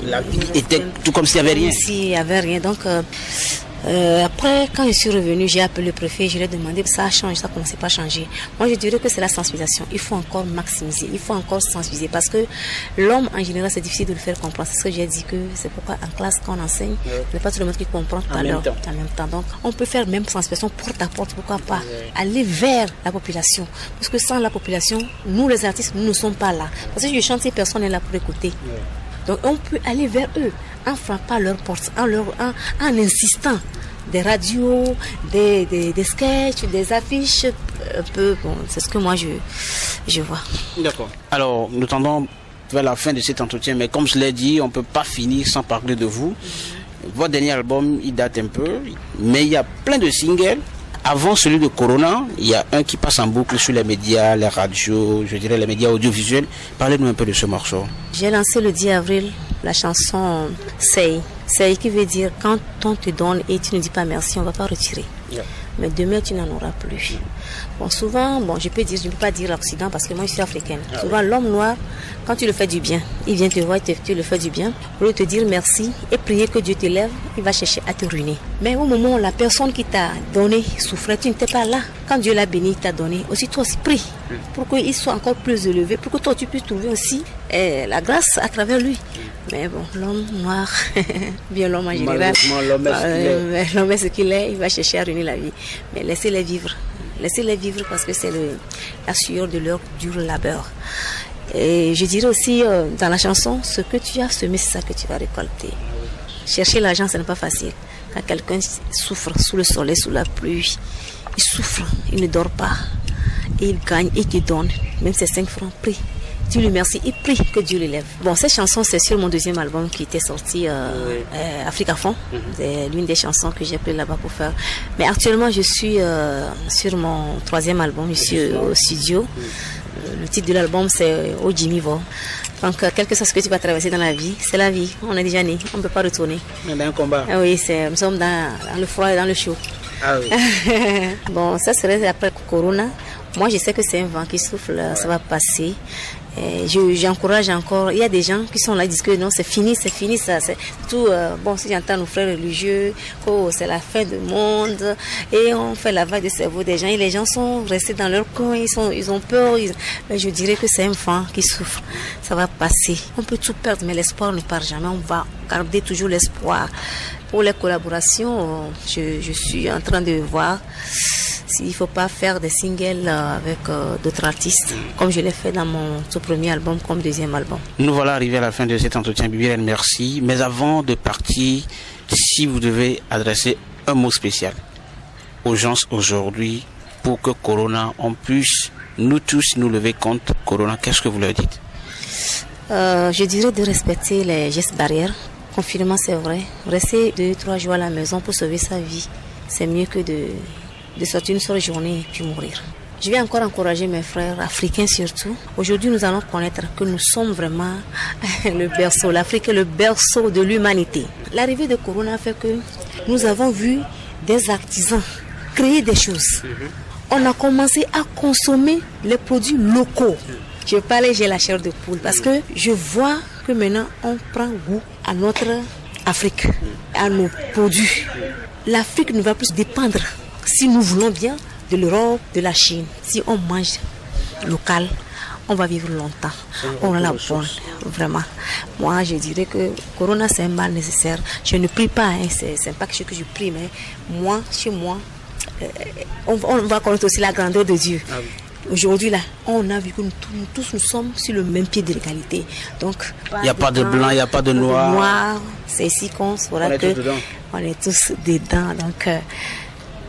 La vie était tout comme s'il n'y avait rien. S'il n'y avait rien. Donc, après, quand je suis revenue, j'ai appelé le préfet, je lui ai demandé, ça a changé, ça ne commençait pas à changer. Moi, je dirais que c'est la sensibilisation. Il faut encore maximiser, il faut encore sensibiliser. Parce que l'homme, en général, c'est difficile de le faire comprendre. C'est ce que j'ai dit, que c'est pourquoi en classe, quand on enseigne, ce n'est pas tout le monde qui comprend tout à l'heure. En même temps. Donc, on peut faire même sensibilisation porte à porte, pourquoi pas aller vers la population. Parce que sans la population, nous, les artistes, nous ne sommes pas là. Parce que je chante, ces personnes sont là pour écouter. Donc, on peut aller vers eux en frappant leur porte, en insistant. Des radios, des sketchs, des affiches, un peu, bon, c'est ce que moi je vois. D'accord. Alors, nous tendons vers la fin de cet entretien, mais comme je l'ai dit, on ne peut pas finir sans parler de vous. Votre dernier album, il date un peu, mais il y a plein de singles. Avant celui de Corona, il y a un qui passe en boucle sur les médias, les radios, je dirais les médias audiovisuels. Parlez-nous un peu de ce morceau. J'ai lancé le 10 avril la chanson Say. Say qui veut dire quand on te donne et tu ne dis pas merci, on ne va pas retirer. Mais demain, tu n'en auras plus. Bon, souvent, je peux pas dire l'Occident parce que moi, je suis africaine. Souvent, l'homme noir, quand tu le fais du bien, il vient te voir, tu le fais du bien, pour te dire merci et prier que Dieu te lève, il va chercher à te ruiner. Mais au moment où la personne qui t'a donné souffrait, tu n'étais pas là. Quand Dieu l'a béni, il t'a donné, aussi toi aussi prie pour qu'il soit encore plus élevé, pour que toi, tu puisses trouver aussi la grâce à travers lui. Mais bon, l'homme noir, bien l'homme en général, l'homme est ce qu'il est, il va chercher à ruiner la vie. Mais laissez-les vivre. Laissez-les vivre parce que c'est la sueur de leur dur labeur. Et je dirais aussi dans la chanson, ce que tu as semé, c'est ça que tu vas récolter. Chercher l'argent, ce n'est pas facile. Quand quelqu'un souffre sous le soleil, sous la pluie, il souffre, il ne dort pas. Et il gagne, et il te donne. Même ses 5 francs, prie. Tu lui remercies, il prie que Dieu l'élève. Bon, cette chanson, c'est sur mon deuxième album qui était sorti, Afrique à fond. C'est l'une des chansons que j'ai pris là-bas pour faire. Mais actuellement, je suis sur mon 3e album, je suis au studio. Le titre de l'album, c'est Au Jimmy Vo. Donc, quel que soit ce que tu vas traverser dans la vie, c'est la vie. On est déjà né, on ne peut pas retourner. On est un combat. Oui, nous sommes dans le froid et dans le chaud. Ah oui. Bon, ça serait après Corona. Moi, je sais que c'est un vent qui souffle, ça va passer. J'encourage encore. Il y a des gens qui sont là, ils disent que non, c'est fini, ça. C'est tout. Bon, si j'entends nos frères religieux, c'est la fin du monde, et on fait la vague de cerveau des gens, et les gens sont restés dans leur coin, ils ont peur. Mais je dirais que c'est un vent qui souffre. Ça va passer. On peut tout perdre, mais l'espoir ne part jamais. On va garder toujours l'espoir. Pour les collaborations, je suis en train de voir s'il ne faut pas faire des singles avec d'autres artistes, comme je l'ai fait dans mon tout premier album, comme deuxième album. Nous voilà arrivés à la fin de cet entretien, Bibi Reine, merci. Mais avant de partir, si vous devez adresser un mot spécial aux gens aujourd'hui pour que Corona, on puisse nous tous nous lever contre Corona, qu'est-ce que vous leur dites? Je dirais de respecter les gestes barrières. Confinement, c'est vrai. Rester 2-3 jours à la maison pour sauver sa vie, c'est mieux que de sortir une seule journée et puis mourir. Je vais encore encourager mes frères africains surtout. Aujourd'hui, nous allons connaître que nous sommes vraiment le berceau. L'Afrique est le berceau de l'humanité. L'arrivée de Corona a fait que nous avons vu des artisans créer des choses. On a commencé à consommer les produits locaux. Je parlais, j'ai la chair de poule parce que je vois que maintenant on prend goût à notre Afrique, à nos produits. L'Afrique ne va plus dépendre, si nous voulons bien, de l'Europe, de la Chine. Si on mange local, on va vivre longtemps. On a la bonne, vraiment. Moi, je dirais que Corona, c'est un mal nécessaire. Je ne prie pas, hein, c'est pas quelque chose que je prie, mais moi, chez moi, on va connaître aussi la grandeur de Dieu. Ah oui. Aujourd'hui, là, on a vu que nous tous nous sommes sur le même pied d'égalité. Donc, il n'y a pas de blanc, il n'y a pas de noir. C'est ici qu'on saura que on est tous dedans. Donc,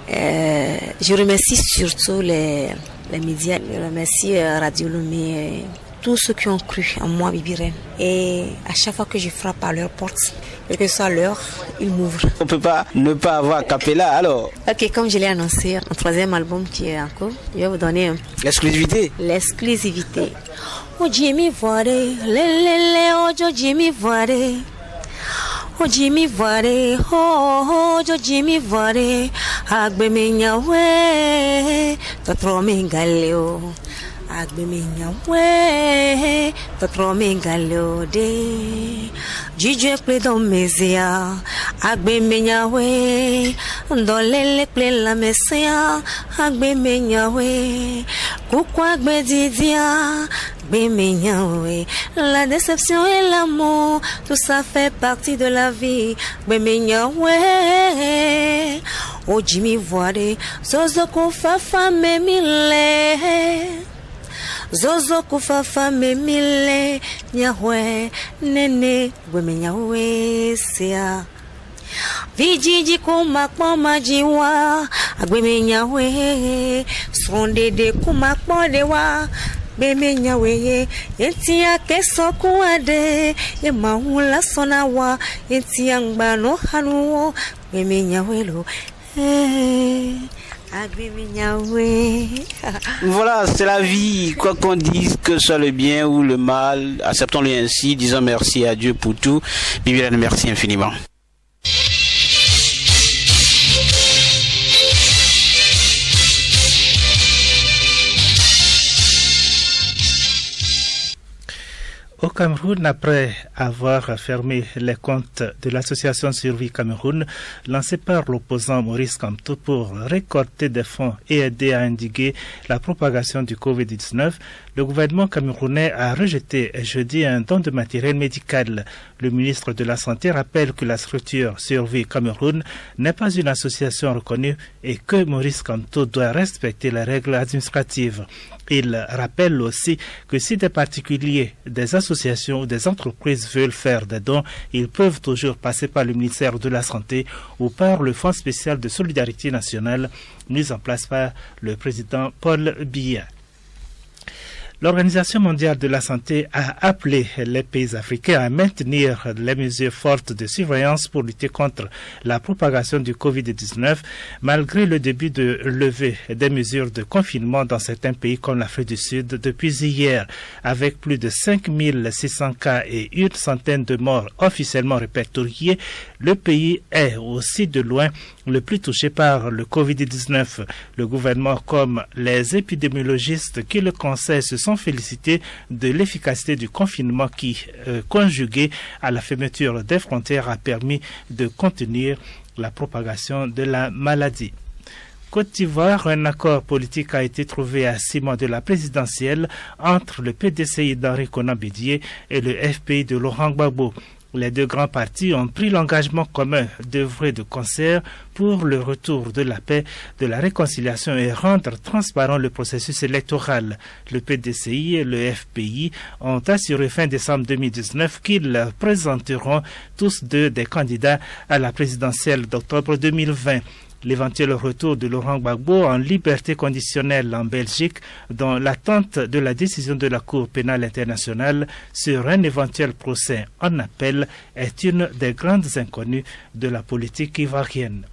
je remercie surtout les médias. Je remercie Radio Lomé, tous ceux qui ont cru en moi, Bibi Reine. Et à chaque fois que je frappe à leur porte, quelle que soit l'heure, ils m'ouvrent. On ne peut pas ne pas avoir Capella, alors. Ok, comme je l'ai annoncé, un 3e album qui est en cours, je vais vous donner l'exclusivité. L'exclusivité. Oh Jimmy Voire, oh Jimmy Voire. Oh Jimmy Voire, oh Jimmy Voire. Agbe minyawe, totro mingaleo. Agbe minyawe, totro mingaleo de. Jijwe ple don mezia, agbe minyawe. Ndolele ple la mesia, agbe minyawe. Kukwa agbe didia. La déception et l'amour, tout ça fait partie de la vie. Oh Jimmy Voire, Zozo Kufafa memile. Zozo Kufafa memile. Nyahwe, nene, Gwemenyawe sea. Vijiji kumakpo majiwa. Agwemenyawe, sondede kumakpo dewa. Bemenyawe yentia keso kuade ye maula sonawa yentia ngbano hanuo bemenyawe lo Voilà, c'est la vie, quoi qu'on dise, que ce soit le bien ou le mal, acceptons-le ainsi, disons merci à Dieu pour tout. Bibi Reine, merci infiniment. Au Cameroun, après avoir fermé les comptes de l'association Survie Cameroun, lancée par l'opposant Maurice Kamto pour récolter des fonds et aider à endiguer la propagation du Covid-19, le gouvernement camerounais a rejeté jeudi un don de matériel médical. Le ministre de la Santé rappelle que la structure Survie Cameroun n'est pas une association reconnue et que Maurice Kamto doit respecter les règles administratives. Il rappelle aussi que si des particuliers, des associations ou des entreprises veulent faire des dons, ils peuvent toujours passer par le ministère de la Santé ou par le Fonds spécial de solidarité nationale mis en place par le président Paul Biya. L'Organisation mondiale de la santé a appelé les pays africains à maintenir les mesures fortes de surveillance pour lutter contre la propagation du Covid-19, malgré le début de levée des mesures de confinement dans certains pays comme l'Afrique du Sud depuis hier. Avec plus de 5600 cas et une centaine de morts officiellement répertoriés, le pays est aussi de loin le plus touché par le Covid-19. Le gouvernement comme les épidémiologistes qui le conseillent se sont félicités de l'efficacité du confinement qui, conjugué à la fermeture des frontières, a permis de contenir la propagation de la maladie. Côte d'Ivoire, un accord politique a été trouvé à 6 mois de la présidentielle entre le PDCI d'Henri Konan Bédié et le FPI de Laurent Gbagbo. Les deux grands partis ont pris l'engagement commun d'œuvrer de concert pour le retour de la paix, de la réconciliation et rendre transparent le processus électoral. Le PDCI et le FPI ont assuré fin décembre 2019 qu'ils présenteront tous deux des candidats à la présidentielle d'octobre 2020. L'éventuel retour de Laurent Gbagbo en liberté conditionnelle en Belgique dans l'attente de la décision de la Cour pénale internationale sur un éventuel procès en appel est une des grandes inconnues de la politique ivoirienne.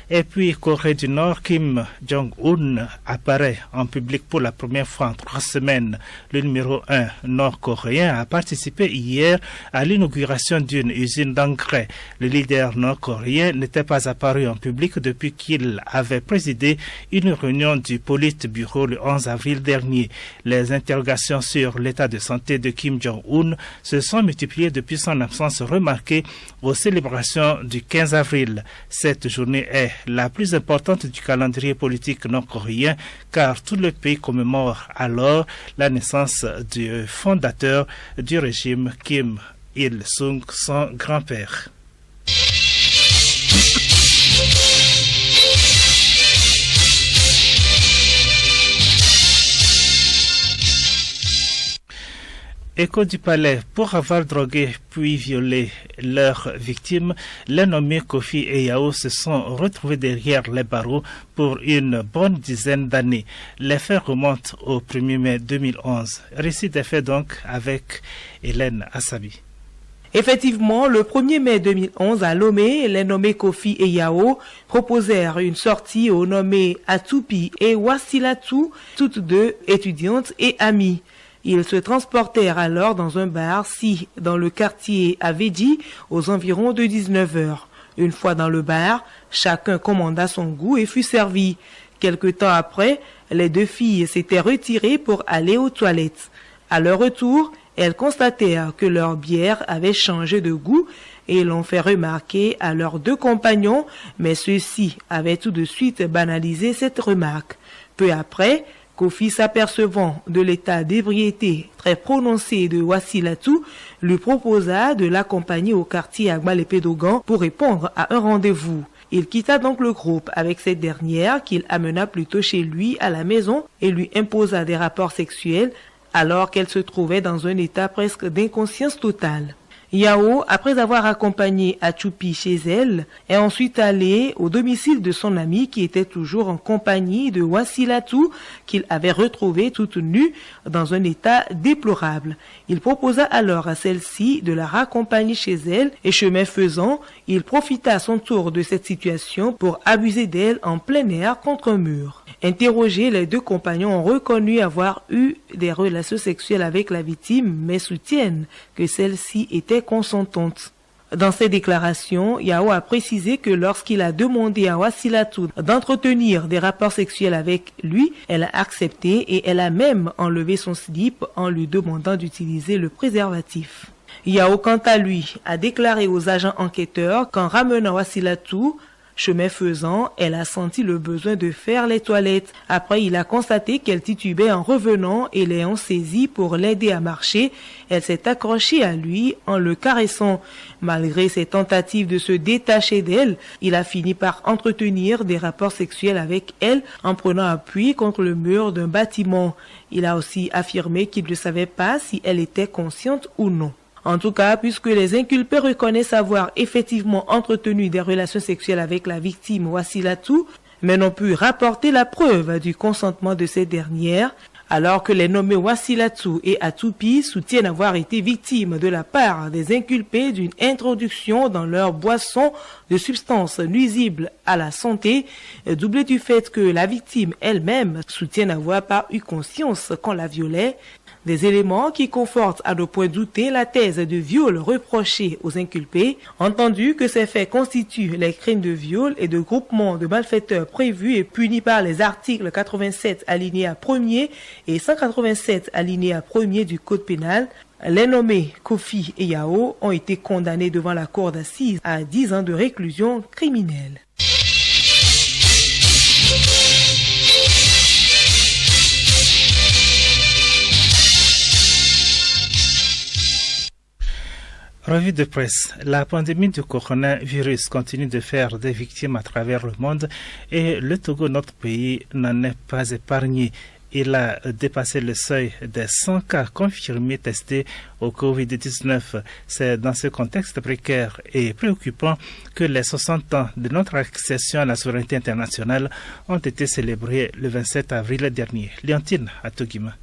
Et puis, Corée du Nord, Kim Jong-un apparaît en public pour la première fois en 3 semaines. Le numéro 1 nord-coréen a participé hier à l'inauguration d'une usine d'engrais. Le leader nord-coréen n'était pas apparu en public depuis qu'il avait présidé une réunion du Politburo le 11 avril dernier. Les interrogations sur l'état de santé de Kim Jong-un se sont multipliées depuis son absence remarquée aux célébrations du 15 avril. Cette journée est la plus importante du calendrier politique nord-coréen car tout le pays commémore alors la naissance du fondateur du régime Kim Il-sung, son grand-père. Écho du Palais, pour avoir drogué puis violé leurs victimes, les nommés Kofi et Yao se sont retrouvés derrière les barreaux pour une bonne dizaine d'années. Les faits remontent au 1er mai 2011. Récit des faits donc avec Hélène Assabi. Effectivement, le 1er mai 2011 à Lomé, les nommés Kofi et Yao proposèrent une sortie aux nommés Atupi et Wasilatu, toutes deux étudiantes et amies. Ils se transportèrent alors dans un bar, dans le quartier Aveji, aux environs de 19h. Une fois dans le bar, chacun commanda son goût et fut servi. Quelque temps après, les deux filles s'étaient retirées pour aller aux toilettes. À leur retour, elles constatèrent que leur bière avait changé de goût et l'ont fait remarquer à leurs deux compagnons, mais ceux-ci avaient tout de suite banalisé cette remarque. Peu après, Kofi, s'apercevant de l'état d'ébriété très prononcé de Wasilatu, lui proposa de l'accompagner au quartier Agbalepé-Dogan pour répondre à un rendez-vous. Il quitta donc le groupe avec cette dernière qu'il amena plutôt chez lui à la maison et lui imposa des rapports sexuels alors qu'elle se trouvait dans un état presque d'inconscience totale. Yao, après avoir accompagné Achupi chez elle, est ensuite allé au domicile de son amie qui était toujours en compagnie de Wasilatu, qu'il avait retrouvée toute nue dans un état déplorable. Il proposa alors à celle-ci de la raccompagner chez elle et chemin faisant, il profita à son tour de cette situation pour abuser d'elle en plein air contre un mur. Interrogés, les deux compagnons ont reconnu avoir eu des relations sexuelles avec la victime, mais soutiennent que celle-ci était consentante. Dans ses déclarations, Yao a précisé que lorsqu'il a demandé à Wasilatu d'entretenir des rapports sexuels avec lui, elle a accepté et elle a même enlevé son slip en lui demandant d'utiliser le préservatif. Yao, quant à lui, a déclaré aux agents enquêteurs qu'en ramenant Wasilatu, chemin faisant, elle a senti le besoin de faire les toilettes. Après, il a constaté qu'elle titubait en revenant et l'ayant saisie pour l'aider à marcher, elle s'est accrochée à lui en le caressant. Malgré ses tentatives de se détacher d'elle, il a fini par entretenir des rapports sexuels avec elle en prenant appui contre le mur d'un bâtiment. Il a aussi affirmé qu'il ne savait pas si elle était consciente ou non. En tout cas, puisque les inculpés reconnaissent avoir effectivement entretenu des relations sexuelles avec la victime Wasilatu, mais n'ont pu rapporter la preuve du consentement de cette dernière, alors que les nommés Wasilatu et Atupi soutiennent avoir été victimes de la part des inculpés d'une introduction dans leur boisson de substances nuisibles à la santé, doublé du fait que la victime elle-même soutient n'avoir pas eu conscience qu'on la violait. Des éléments qui confortent à ne point douter la thèse de viol reprochée aux inculpés, entendu que ces faits constituent les crimes de viol et de groupement de malfaiteurs prévus et punis par les articles 87 alinéa 1er et 187 alinéa 1er du Code pénal. Les nommés Kofi et Yao ont été condamnés devant la cour d'assises à 10 ans de réclusion criminelle. Revue de presse. La pandémie du coronavirus continue de faire des victimes à travers le monde et le Togo, notre pays, n'en est pas épargné. Il a dépassé le seuil des 100 cas confirmés testés au Covid-19. C'est dans ce contexte précaire et préoccupant que les 60 ans de notre accession à la souveraineté internationale ont été célébrés le 27 avril dernier. Léontine Atogima.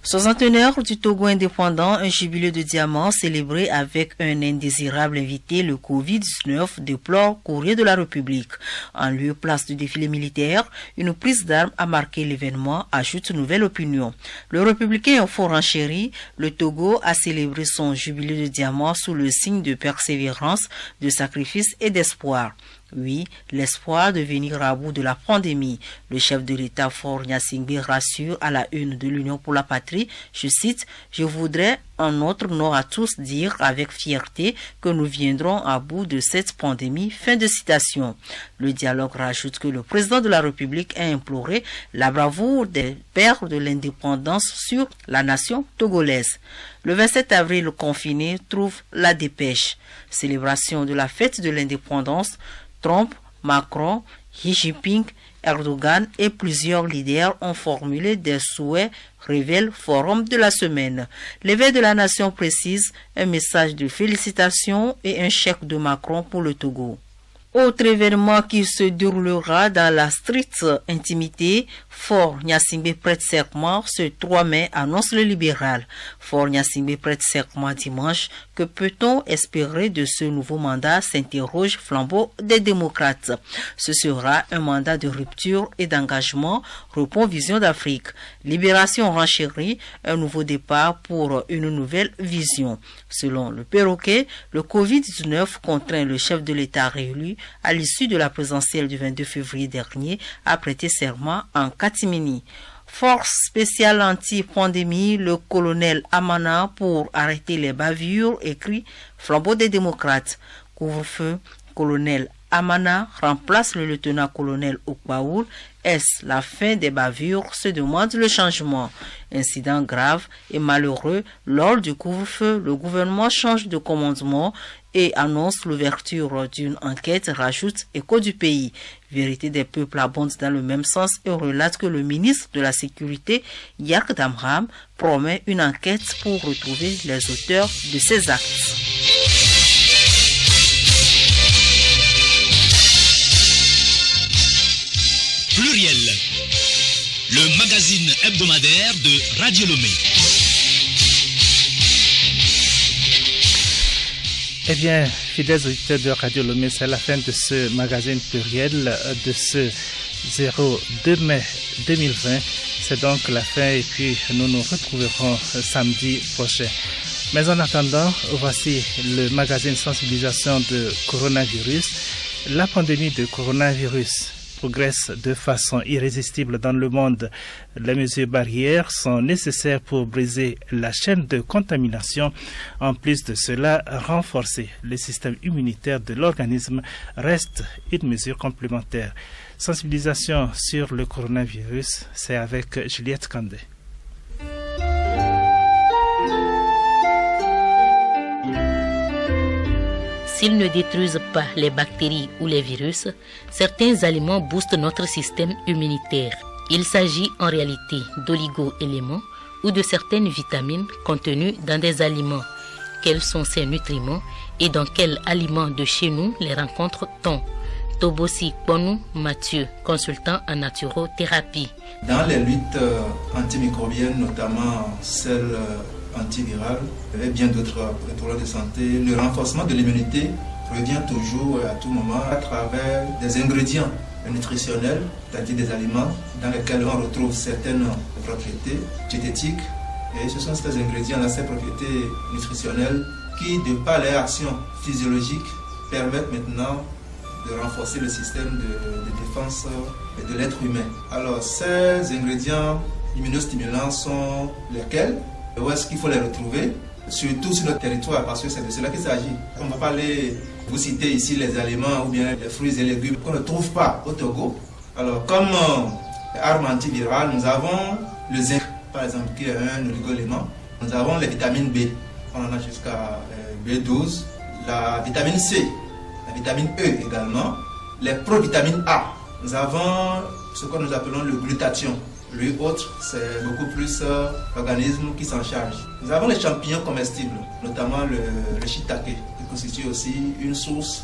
60 heures du Togo indépendant, un jubilé de diamant célébré avec un indésirable invité, le Covid-19, déplore Courrier de la République. En lieu place du défilé militaire, une prise d'armes a marqué l'événement, ajoute Nouvelle Opinion. Le républicain fort enchéri, le Togo a célébré son jubilé de diamant sous le signe de persévérance, de sacrifice et d'espoir. Oui, l'espoir de venir à bout de la pandémie. Le chef de l'État Faure Gnassingbé rassure à la une de l'Union pour la patrie, je cite, « Je voudrais en notre nom à tous dire avec fierté que nous viendrons à bout de cette pandémie. » Fin de citation. Le dialogue rajoute que le président de la République a imploré la bravoure des pères de l'indépendance sur la nation togolaise. Le 27 avril confiné trouve la dépêche. Célébration de la fête de l'indépendance. Trump, Macron, Xi Jinping, Erdogan et plusieurs leaders ont formulé des souhaits, révèle Forum de la semaine. L'évêque de la nation précise un message de félicitations et un chèque de Macron pour le Togo. Autre événement qui se déroulera dans la stricte intimité, Faure Gnassingbé prête serment ce 3 mai, annonce le libéral. Faure Gnassingbé prête serment dimanche. Que peut-on espérer de ce nouveau mandat, s'interroge Flambeau des démocrates. Ce sera un mandat de rupture et d'engagement, répond Vision d'Afrique. Libération renchérie, un nouveau départ pour une nouvelle vision. Selon le perroquet, le Covid-19 contraint le chef de l'État réélu à l'issue de la présidentielle du 22 février dernier à prêter serment en catimini. Force spéciale anti-pandémie, le colonel Amana pour arrêter les bavures, écrit Flambeau des démocrates. Couvre-feu, colonel Amana remplace le lieutenant-colonel Okbaoul. Est-ce la fin des bavures, se demande le changement. Incident grave et malheureux, lors du couvre-feu, le gouvernement change de commandement et annonce l'ouverture d'une enquête, rajoute Écho du pays. Vérité des peuples abonde dans le même sens et relate que le ministre de la Sécurité, Yak Damram, promet une enquête pour retrouver les auteurs de ces actes. Pluriel, le magazine hebdomadaire de Radio Lomé. Eh bien, fidèles auditeurs de Radio Lomé, c'est la fin de ce magazine pluriel de ce 02 mai 2020. C'est donc la fin et puis nous nous retrouverons samedi prochain. Mais en attendant, voici le magazine sensibilisation de coronavirus. La pandémie de coronavirus progresse de façon irrésistible dans le monde. Les mesures barrières sont nécessaires pour briser la chaîne de contamination. En plus de cela, renforcer le système immunitaire de l'organisme reste une mesure complémentaire. Sensibilisation sur le coronavirus, c'est avec Juliette Kandé. S'ils ne détruisent pas les bactéries ou les virus, certains aliments boostent notre système immunitaire. Il s'agit en réalité d'oligo-éléments ou de certaines vitamines contenues dans des aliments. Quels sont ces nutriments et dans quels aliments de chez nous les rencontre-t-on? Tobosi Kponou Mathieu, consultant en naturothérapie. Dans les luttes antimicrobiennes, notamment celles antivirales et bien d'autres problèmes de santé, le renforcement de l'immunité revient toujours à tout moment à travers des ingrédients nutritionnels, c'est-à-dire des aliments dans lesquels on retrouve certaines propriétés diététiques. Et ce sont ces ingrédients-là, ces propriétés nutritionnelles qui, de par leur action physiologique, permettent maintenant de renforcer le système de défense de l'être humain. Alors, ces ingrédients immunostimulants sont lesquels? Où est-ce qu'il faut les retrouver? Surtout sur notre territoire, parce que c'est de cela qu'il s'agit. On va parler, vous citez ici les aliments ou bien les fruits et légumes qu'on ne trouve pas au Togo. Alors, comme arme antivirale, nous avons le zinc, par exemple, qui est un oligo-élément. Nous avons les vitamines B, on en a jusqu'à B12, la vitamine C, la vitamine E également, les provitamines A. Nous avons ce que nous appelons le glutathion. Lui autre, c'est beaucoup plus l'organisme qui s'en charge. Nous avons les champignons comestibles, notamment le shiitake, qui constitue aussi une source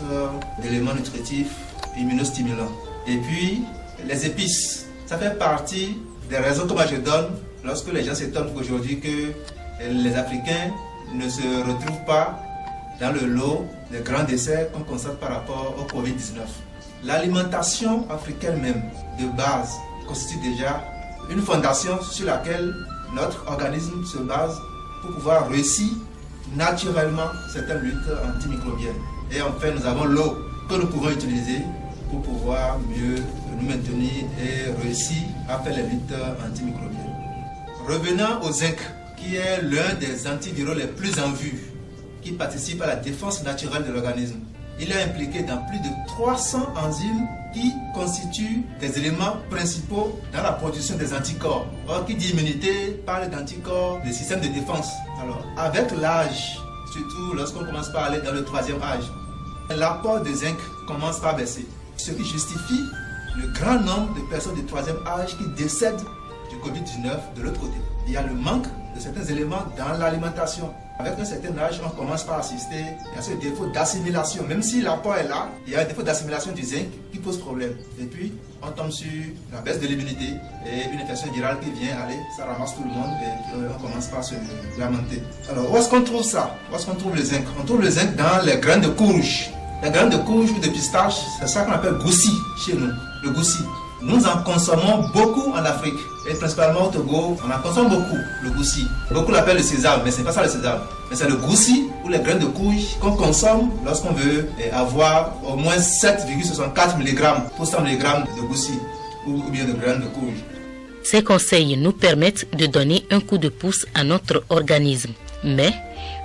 d'éléments nutritifs immunostimulants. Et puis, les épices, ça fait partie des raisons que moi je donne lorsque les gens s'étonnent aujourd'hui que les Africains ne se retrouvent pas dans le lot des grands décès qu'on constate par rapport au Covid-19. L'alimentation africaine même, de base, constitue déjà une fondation sur laquelle notre organisme se base pour pouvoir réussir naturellement certaines luttes antimicrobiennes. Et enfin, nous avons l'eau que nous pouvons utiliser pour pouvoir mieux nous maintenir et réussir à faire les luttes antimicrobiennes. Revenant au zinc, qui est l'un des antiviraux les plus en vue, qui participe à la défense naturelle de l'organisme. Il est impliqué dans plus de 300 enzymes qui constituent des éléments principaux dans la production des anticorps. Or, qui dit immunité parle d'anticorps, de système de défense. Alors, avec l'âge, surtout lorsqu'on commence par aller dans le 3e âge, l'apport de zinc commence par baisser. Ce qui justifie le grand nombre de personnes du 3e âge qui décèdent du Covid-19 de l'autre côté. Il y a le manque de certains éléments dans l'alimentation. Avec un certain âge, on commence par assister à ce défaut d'assimilation. Même si l'apport est là, il y a un défaut d'assimilation du zinc qui pose problème. Et puis, on tombe sur la baisse de l'immunité et une infection virale qui vient, allez, ça ramasse tout le monde et on commence par se lamenter. Alors, où est-ce qu'on trouve ça? Où est-ce qu'on trouve le zinc? On trouve le zinc dans les graines de courge. Les graines de courge ou de pistache, c'est ça qu'on appelle goussi chez nous, le goussi. Nous en consommons beaucoup en Afrique, et principalement au Togo, on en consomme beaucoup, le goussi. Beaucoup l'appellent le sésame, mais ce n'est pas ça le sésame. Mais c'est le goussi ou les graines de courge qu'on consomme lorsqu'on veut avoir au moins 7,64 mg pour 100 mg de goussi ou bien de graines de courge. Ces conseils nous permettent de donner un coup de pouce à notre organisme. Mais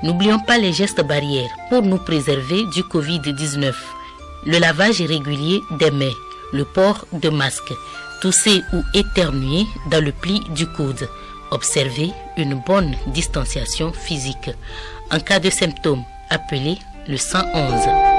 n'oublions pas les gestes barrières pour nous préserver du Covid-19. Le lavage régulier des mains, le port de masques, tousser ou éternuer dans le pli du coude. Observez une bonne distanciation physique. En cas de symptômes, appelez le 111.